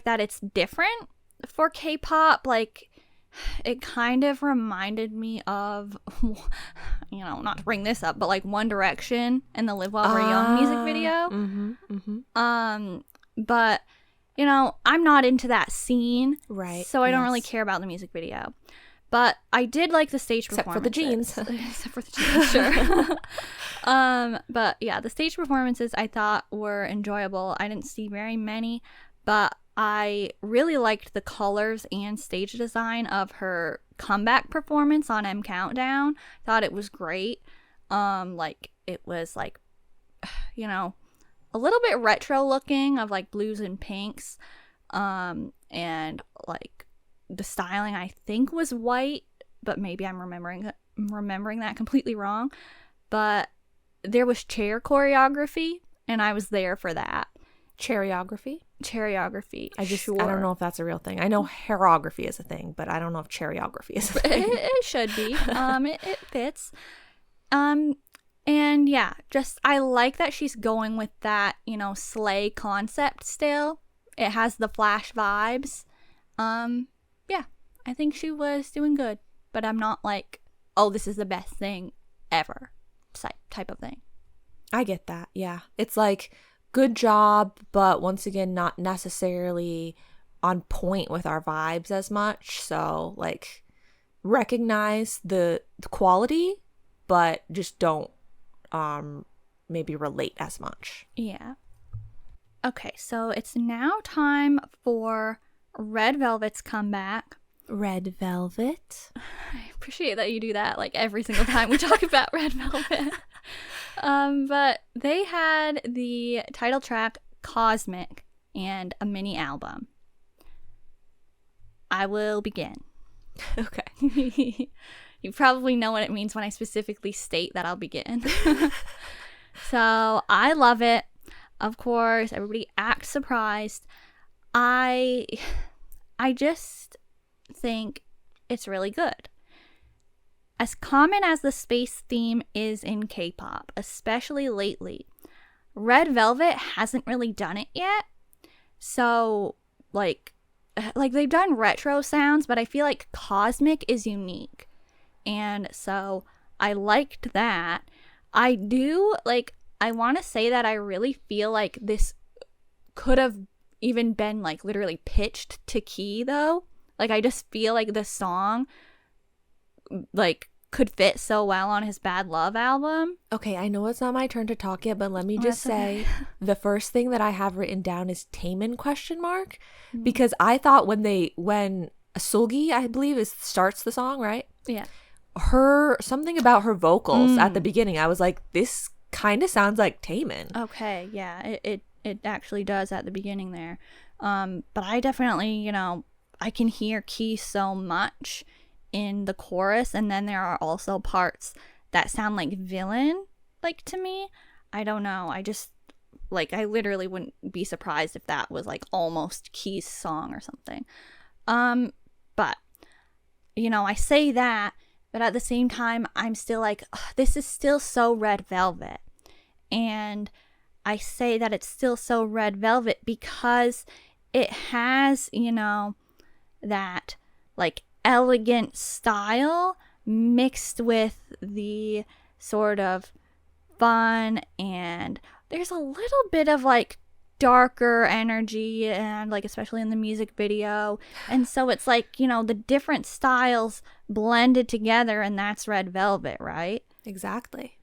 that it's different for K-pop. Like it kind of reminded me of, you know, not to bring this up, but like One Direction and the Live While We're Young music video. But you know, I'm not into that scene, right? So I don't really care about the music video. But I did like the stage performances. For the jeans. Except for the jeans, sure. But yeah, the stage performances I thought were enjoyable. I didn't see very many, but I really liked the colors and stage design of her comeback performance on M Countdown. Thought it was great. Like it was like, you know, a little bit retro looking of like blues and pinks. And like the styling I think was white, but maybe I'm remembering that completely wrong. But there was chair choreography, and I was there for that. Choreography? Choreography. I don't know if that's a real thing. I know hairography is a thing, but I don't know if choreography is a thing. It should be. It fits. And yeah, just I like that she's going with that, you know, sleigh concept still. It has the Flash vibes. Yeah, I think she was doing good, but I'm not like, oh, this is the best thing ever type of thing. I get that. Yeah. It's like, good job, but once again, not necessarily on point with our vibes as much. So, like, recognize the quality, but just don't maybe relate as much. Yeah. Okay, so it's now time for Red Velvet's comeback. Red Velvet. I appreciate that you do that like every single time we talk about Red Velvet. But they had the title track Cosmic and a mini album. I will begin. Okay. You probably know what it means when I specifically state that I'll begin. So I love it. Of course, everybody acts surprised. I just think it's really good. As common as the space theme is in K-pop, especially lately, Red Velvet hasn't really done it yet. So, like they've done retro sounds, but I feel like Cosmic is unique. And so I liked that. I want to say that I really feel like this could have even been like literally pitched to key though. Like I just feel like the song like could fit so well on his Bad Love album. Okay, I know it's not my turn to talk yet, but let me just say the first thing that I have written down is Taemin ? Because I thought when Sulgi, I believe, starts the song, right? Yeah. Something about her vocals at the beginning, I was like, this kind of sounds like Taemin. Okay, yeah, it actually does at the beginning there. But I definitely, you know, I can hear Key so much in the chorus, and then there are also parts that sound like villain, like to me. I don't know. I just like I literally wouldn't be surprised if that was like almost Key's song or something. But you know, I say that, but at the same time, I'm still like, this is still so Red Velvet. And I say that it's still so Red Velvet because it has, you know, that like elegant style mixed with the sort of fun, and there's a little bit of like darker energy, and like especially in the music video. And so it's like, you know, the different styles blended together, and that's Red Velvet, right? Exactly.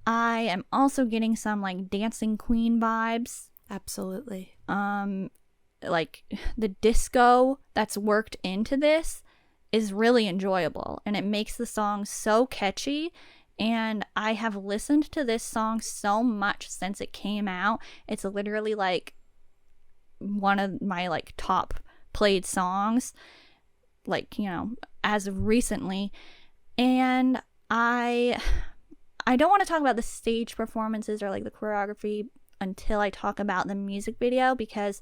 I am also getting some like Dancing Queen vibes. Absolutely. Like the disco that's worked into this is really enjoyable, and it makes the song so catchy. And I have listened to this song so much since it came out. It's literally like one of my like top played songs, like, you know, as of recently. And I don't want to talk about the stage performances or like the choreography until I talk about the music video, because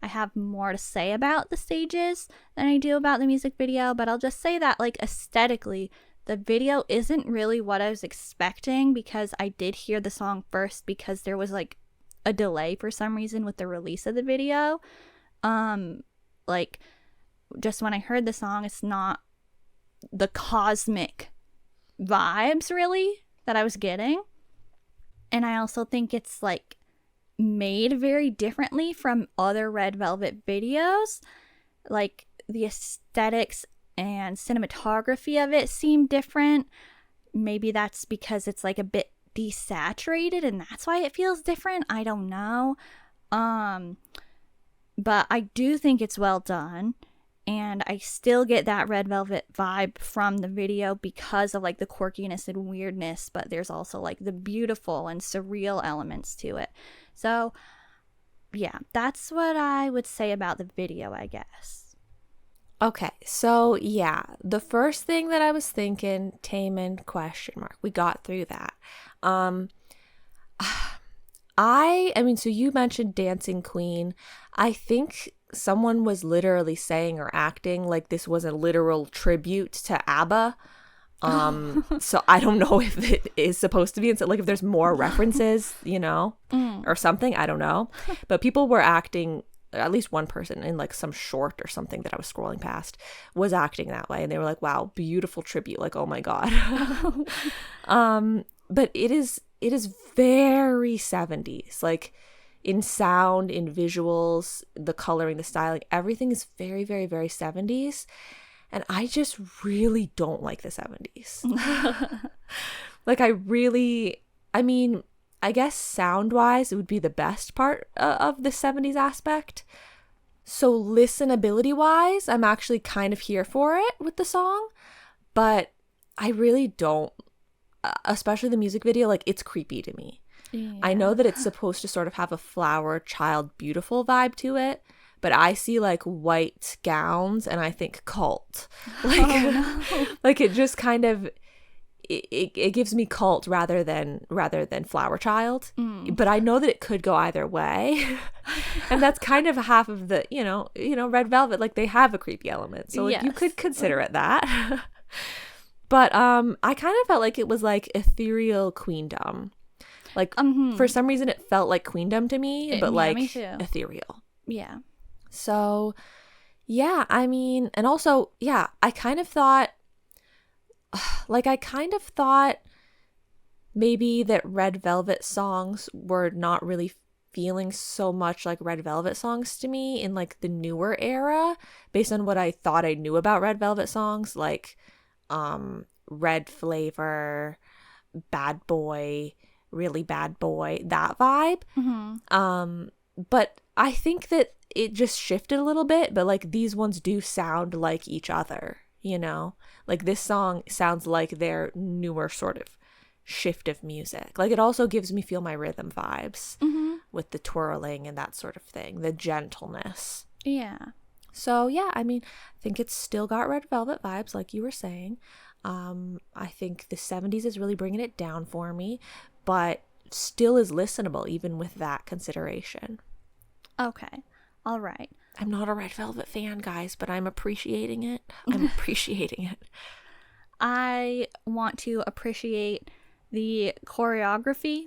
I have more to say about the stages than I do about the music video. But I'll just say that like aesthetically, the video isn't really what I was expecting, because I did hear the song first because there was like a delay for some reason with the release of the video. Like just when I heard the song, it's not the cosmic vibes really that I was getting. And I also think it's like made very differently from other Red Velvet videos. Like the aesthetics and cinematography of it seem different. Maybe that's because it's like a bit desaturated and that's why it feels different. I don't know. But I do think it's well done. And I still get that Red Velvet vibe from the video because of like the quirkiness and weirdness, but there's also like the beautiful and surreal elements to it. So yeah, that's what I would say about the video, I guess. Okay, so yeah, the first thing that I was thinking, Taemin ? We got through that. I mean, so you mentioned Dancing Queen. I think someone was literally saying or acting like this was a literal tribute to ABBA. So I don't know if it is supposed to be, like if there's more references, or something, I don't know. But people were acting, at least one person in like some short or something that I was scrolling past was acting that way. And they were like, wow, beautiful tribute. Like, oh my God. But it is very 70s, like in sound, in visuals, the coloring, the styling, everything is very, very, very 70s. And I just really don't like the 70s. Like I mean, I guess sound-wise, it would be the best part of the 70s aspect. So listenability-wise, I'm actually kind of here for it with the song. But I really don't, especially the music video, like it's creepy to me. Yeah. I know that it's supposed to sort of have a flower child beautiful vibe to it, but I see like white gowns and I think cult. Like, like it just kind of it gives me cult rather than flower child. But I know that it could go either way. And that's kind of half of the, Red Velvet, like they have a creepy element. So like, you could consider it that. But I kind of felt like it was like ethereal queendom. Like for some reason it felt like queendom to me, but like me too. Ethereal. Yeah. So yeah, I mean, and also, yeah, I kind of thought maybe that Red Velvet songs were not really feeling so much like Red Velvet songs to me in like the newer era, based on what I thought I knew about Red Velvet songs, like Red Flavor, Bad Boy, Really Bad Boy, that vibe. But I think that it just shifted a little bit, but like these ones do sound like each other, like this song sounds like their newer sort of shift of music. Like it also gives me Feel My Rhythm vibes with the twirling and that sort of thing, the gentleness. Yeah. So yeah, I mean, I think it's still got Red Velvet vibes, like you were saying. I think the 70s is really bringing it down for me, but still is listenable even with that consideration. Okay. All right. I'm not a Red Velvet fan, guys, but I'm appreciating it. I want to appreciate the choreography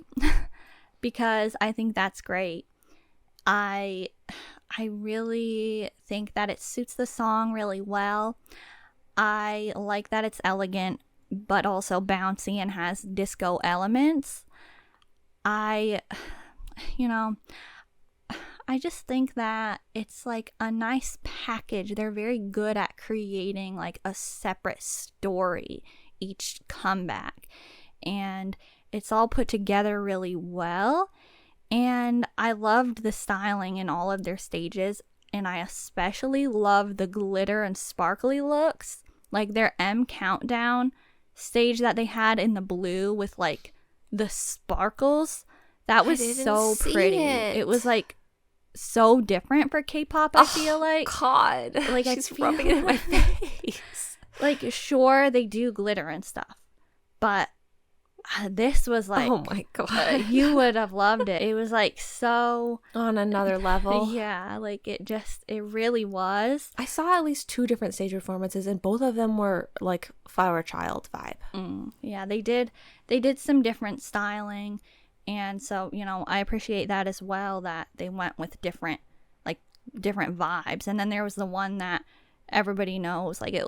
because I think that's great. I really think that it suits the song really well. I like that it's elegant but also bouncy and has disco elements. I just think that it's like a nice package. They're very good at creating like a separate story each comeback, and it's all put together really well. And I loved the styling in all of their stages, and I especially love the glitter and sparkly looks, like their M Countdown stage that they had in the blue with like the sparkles. That was so pretty. It was like so different for K-pop, I feel like. God. Like she's rubbing it in my face. Like, sure, they do glitter and stuff, but this was like, oh my God, you would have loved it. It was like so on another level. Yeah, like it really was. I saw at least 2 different stage performances, and both of them were like flower child vibe. Yeah, they did some different styling. And so, I appreciate that as well, that they went with different vibes. And then there was the one that everybody knows, like it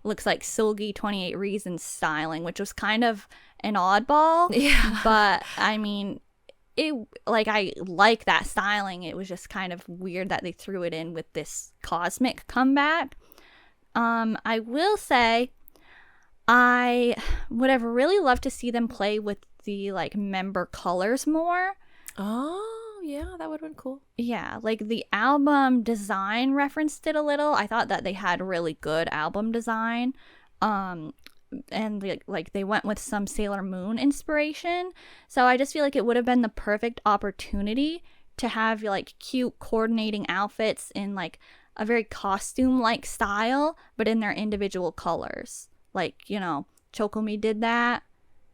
looks like Seulgi 28 Reasons styling, which was kind of an oddball. Yeah. But I mean, I like that styling. It was just kind of weird that they threw it in with this cosmic comeback. I will say I would have really loved to see them play with the like member colors more. Oh, yeah, that would have been cool. Yeah, like the album design referenced it a little. I thought that they had really good album design. And like they went with some Sailor Moon inspiration. So I just feel like it would have been the perfect opportunity to have like cute coordinating outfits in like a very costume-like style, but in their individual colors. Like, Chokomi did that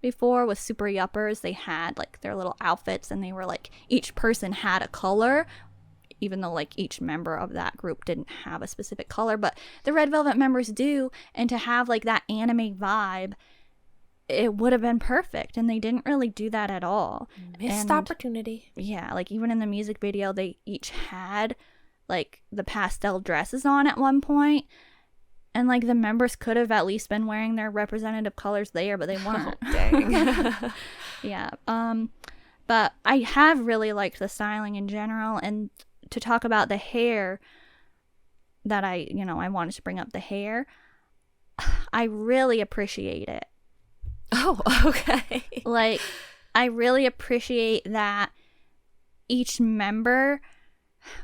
before with Super Yuppers. They had like their little outfits and they were like each person had a color, even though like each member of that group didn't have a specific color, but the Red Velvet members do. And to have like that anime vibe, it would have been perfect, and they didn't really do that at all. Missed opportunity. Yeah, like even in the music video they each had like the pastel dresses on at one point, and like the members could have at least been wearing their representative colors there, but they weren't. Oh, dang. Yeah. But I have really liked the styling in general. And to talk about the hair, that I wanted to bring up the hair, I really appreciate it. Oh, okay. Like, I really appreciate that each member,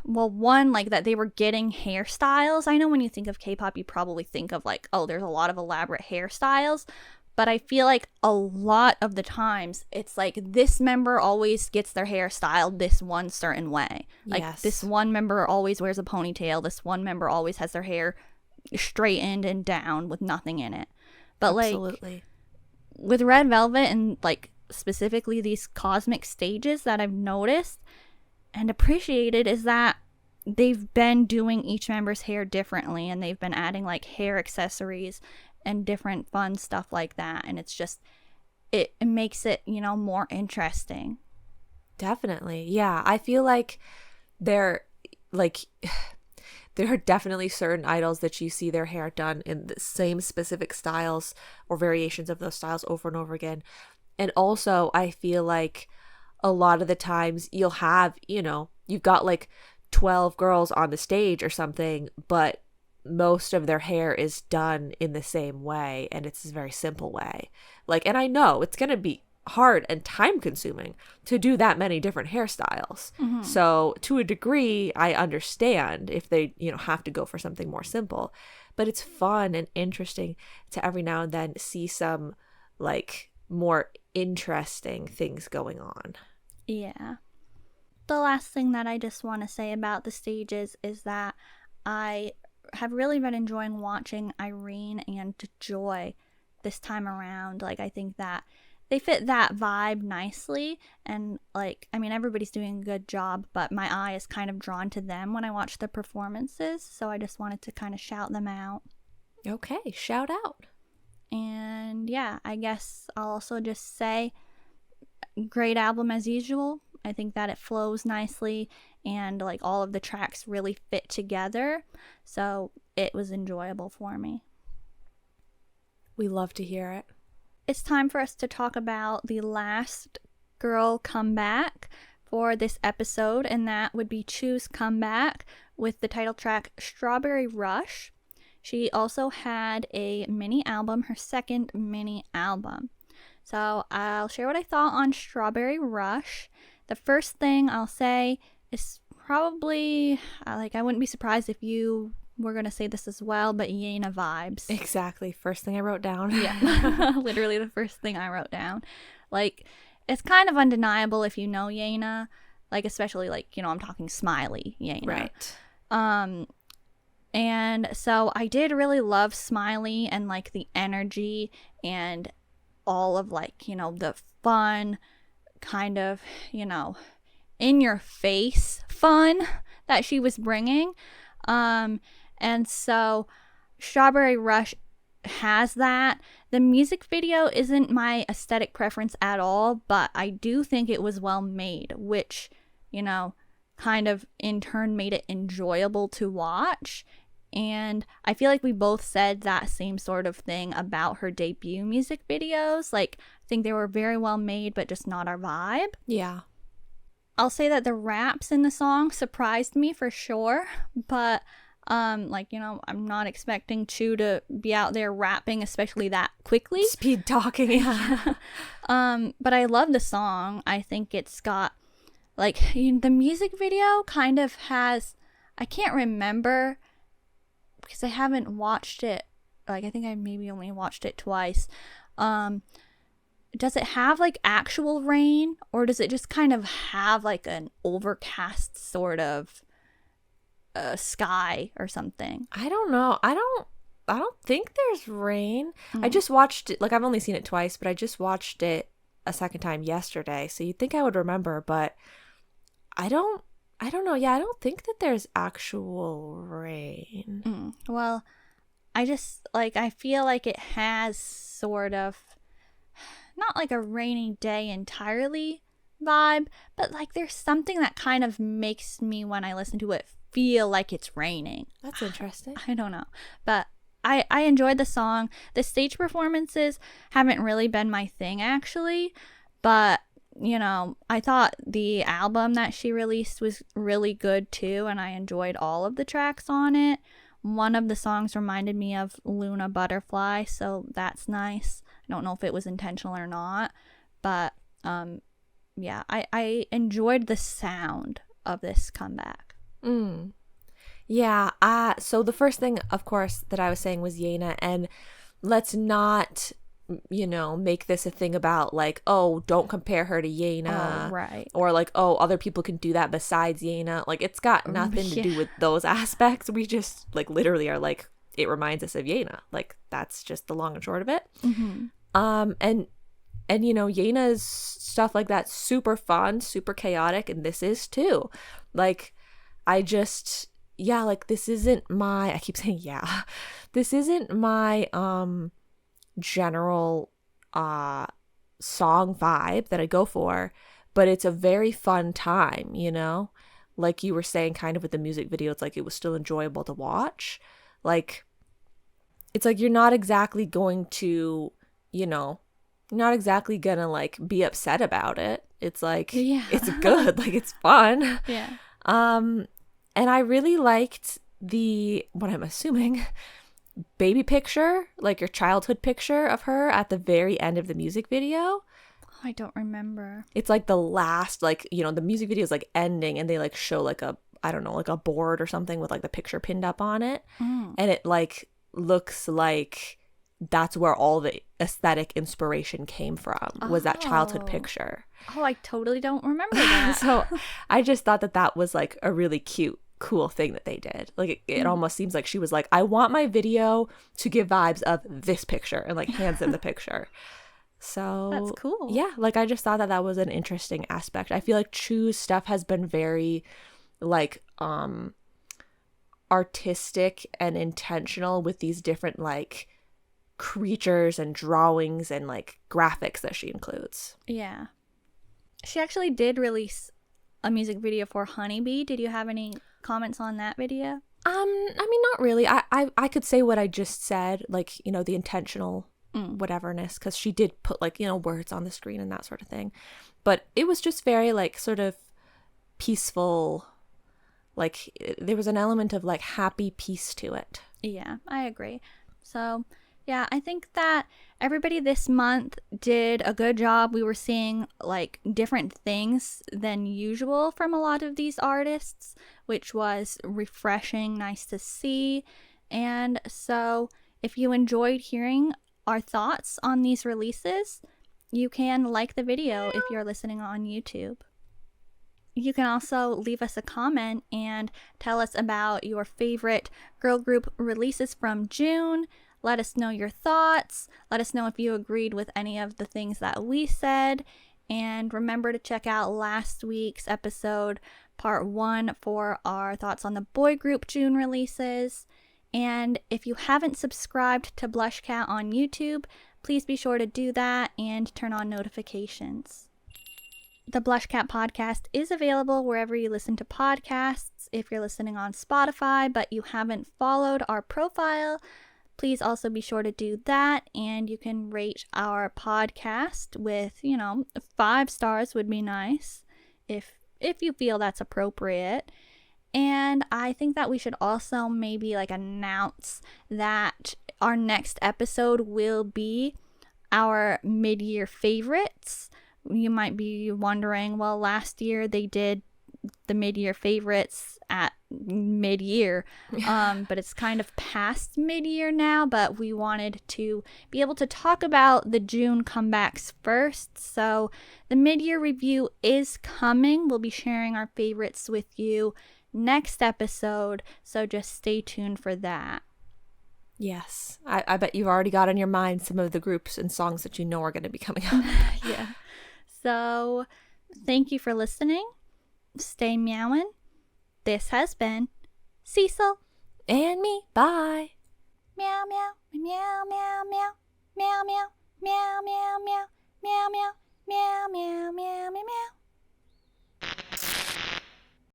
well, one, like that they were getting hairstyles. I know when you think of K-pop, you probably think of like, oh, there's a lot of elaborate hairstyles. But I feel like a lot of the times it's like this member always gets their hair styled this one certain way. Like Yes. This one member always wears a ponytail. This one member always has their hair straightened and down with nothing in it. But Absolutely. like with Red Velvet and like specifically these cosmic stages that I've noticed and appreciated is that they've been doing each member's hair differently, and they've been adding like hair accessories and different fun stuff like that, and it's just it makes it more interesting. Definitely. Yeah, I feel like there are definitely certain idols that you see their hair done in the same specific styles or variations of those styles over and over again. And also I feel like a lot of the times you'll have, you've got like 12 girls on the stage or something, but most of their hair is done in the same way, and it's a very simple way. Like, and I know it's going to be hard and time consuming to do that many different hairstyles. Mm-hmm. So to a degree, I understand if they, have to go for something more simple, but it's fun and interesting to every now and then see some like more interesting things going on. Yeah. The last thing that I just want to say about the stages is that I have really been enjoying watching Irene and Joy this time around. Like, I think that they fit that vibe nicely, and like, I mean, everybody's doing a good job, but my eye is kind of drawn to them when I watch the performances, so I just wanted to kind of shout them out. Okay, shout out. And yeah, I guess I'll also just say great album as usual. I think that it flows nicely, and like all of the tracks really fit together, so it was enjoyable for me. We love to hear it. It's time for us to talk about the last girl comeback for this episode, and that would be Chuu's comeback with the title track Strawberry Rush. She also had a mini album, her second mini album. So I'll share what I thought on Strawberry Rush. The first thing I'll say is probably, like, I wouldn't be surprised if you were going to say this as well, but Yena vibes. Exactly. First thing I wrote down. Yeah. Literally the first thing I wrote down. Like, it's kind of undeniable if you know Yena, like, especially, like, I'm talking Smiley Yena. Right. And so I did really love Smiley and, like, the energy and all of, like, the fun kind of, in your face fun that she was bringing. And so Strawberry Rush has that. The music video isn't my aesthetic preference at all, but I do think it was well made, which, kind of in turn made it enjoyable to watch. And I feel like we both said that same sort of thing about her debut music videos. Like, I think they were very well made, but just not our vibe. Yeah. I'll say that the raps in the song surprised me for sure, but I'm not expecting Chuu to be out there rapping, especially that quickly. Speed talking, yeah. But I love the song. I think it's got Like, the music video kind of has, I can't remember because I haven't watched it. Like, I think I maybe only watched it twice. Does it have like actual rain, or does it just kind of have like an overcast sort of sky or something? I don't know. I don't think there's rain. I just watched it, like I've only seen it twice, but I just watched it a second time yesterday. So you'd think I would remember, but I don't know. Yeah, I don't think that there's actual rain. Well, I just like, I feel like it has sort of not like a rainy day entirely vibe, but like there's something that kind of makes me, when I listen to it, feel like it's raining. That's interesting. I don't know, but I enjoyed the song. The stage performances haven't really been my thing, actually, but you know, I thought the album that she released was really good too, and I enjoyed all of the tracks on it. One of the songs reminded me of Luna Butterfly, so that's nice. I don't know if it was intentional or not, but yeah, I enjoyed the sound of this comeback. Yeah, so the first thing, of course, that I was saying was Yena, and let's not, you know, make this a thing about like, oh, don't compare her to Yena. Oh, right. Or like, oh, other people can do that besides Yena. Like, it's got nothing to do with those aspects. We just like literally are like, it reminds us of Yena. Like, that's just the long and short of it. And you know, Yena's stuff like that, super fun, super chaotic, and this is too. Like, like this isn't my, I keep saying this isn't my general song vibe that I go for, but it's a very fun time, you know? Like you were saying kind of with the music video, it's like it was still enjoyable to watch. Like, it's like you're not exactly going to, you know, not exactly gonna like be upset about it. It's like, it's good, like it's fun. Yeah. And I really liked what I'm assuming, baby picture, like your childhood picture of her at the very end of the music video. I don't remember. It's like the last, like, you know, the music video is like ending and they like show like a, I don't know, like a board or something with like the picture pinned up on it. And it like looks like that's where all the aesthetic inspiration came from, was that childhood picture. Oh, I totally don't remember that. So I just thought that was like a really cute, cool thing that they did. Like it almost seems like she was like, I want my video to give vibes of this picture, and like hands them the picture. So that's cool. Yeah, like I just thought that was an interesting aspect. I feel like Chuu's stuff has been very like artistic and intentional with these different like creatures and drawings and like graphics that she includes. Yeah. She actually did release a music video for Honeybee. Did you have any comments on that video? I mean, not really. I could say what I just said, like, you know, the intentional whateverness, because she did put like, you know, words on the screen and that sort of thing. But it was just very like sort of peaceful. Like there was an element of like happy peace to it. Yeah, I agree. So yeah, I think that everybody this month did a good job. We were seeing like different things than usual from a lot of these artists, which was refreshing, nice to see. And so if you enjoyed hearing our thoughts on these releases, you can like the video if you're listening on YouTube. You can also leave us a comment and tell us about your favorite girl group releases from June. Let us know your thoughts. Let us know if you agreed with any of the things that we said. And remember to check out last week's episode, part 1, for our thoughts on the boy group June releases. And if you haven't subscribed to BlushCat on YouTube, please be sure to do that and turn on notifications. The BlushCat podcast is available wherever you listen to podcasts. If you're listening on Spotify but you haven't followed our profile, please also be sure to do that, and you can rate our podcast with, 5 stars would be nice if you feel that's appropriate. And I think that we should also maybe like announce that our next episode will be our mid-year favorites, you might be wondering, well, last year they did the mid-year favorites at mid-year, but it's kind of past mid-year now, but we wanted to be able to talk about the June comebacks first. So the mid-year review is coming. We'll be sharing our favorites with you next episode, so just stay tuned for that. Yes, I bet you've already got in your mind some of the groups and songs that you know are going to be coming up. Yeah. So thank you for listening. Stay meowing. This has been Cecil And me. Bye. Meow meow meow meow meow meow meow meow meow meow meow meow meow meow meow meow meow meow.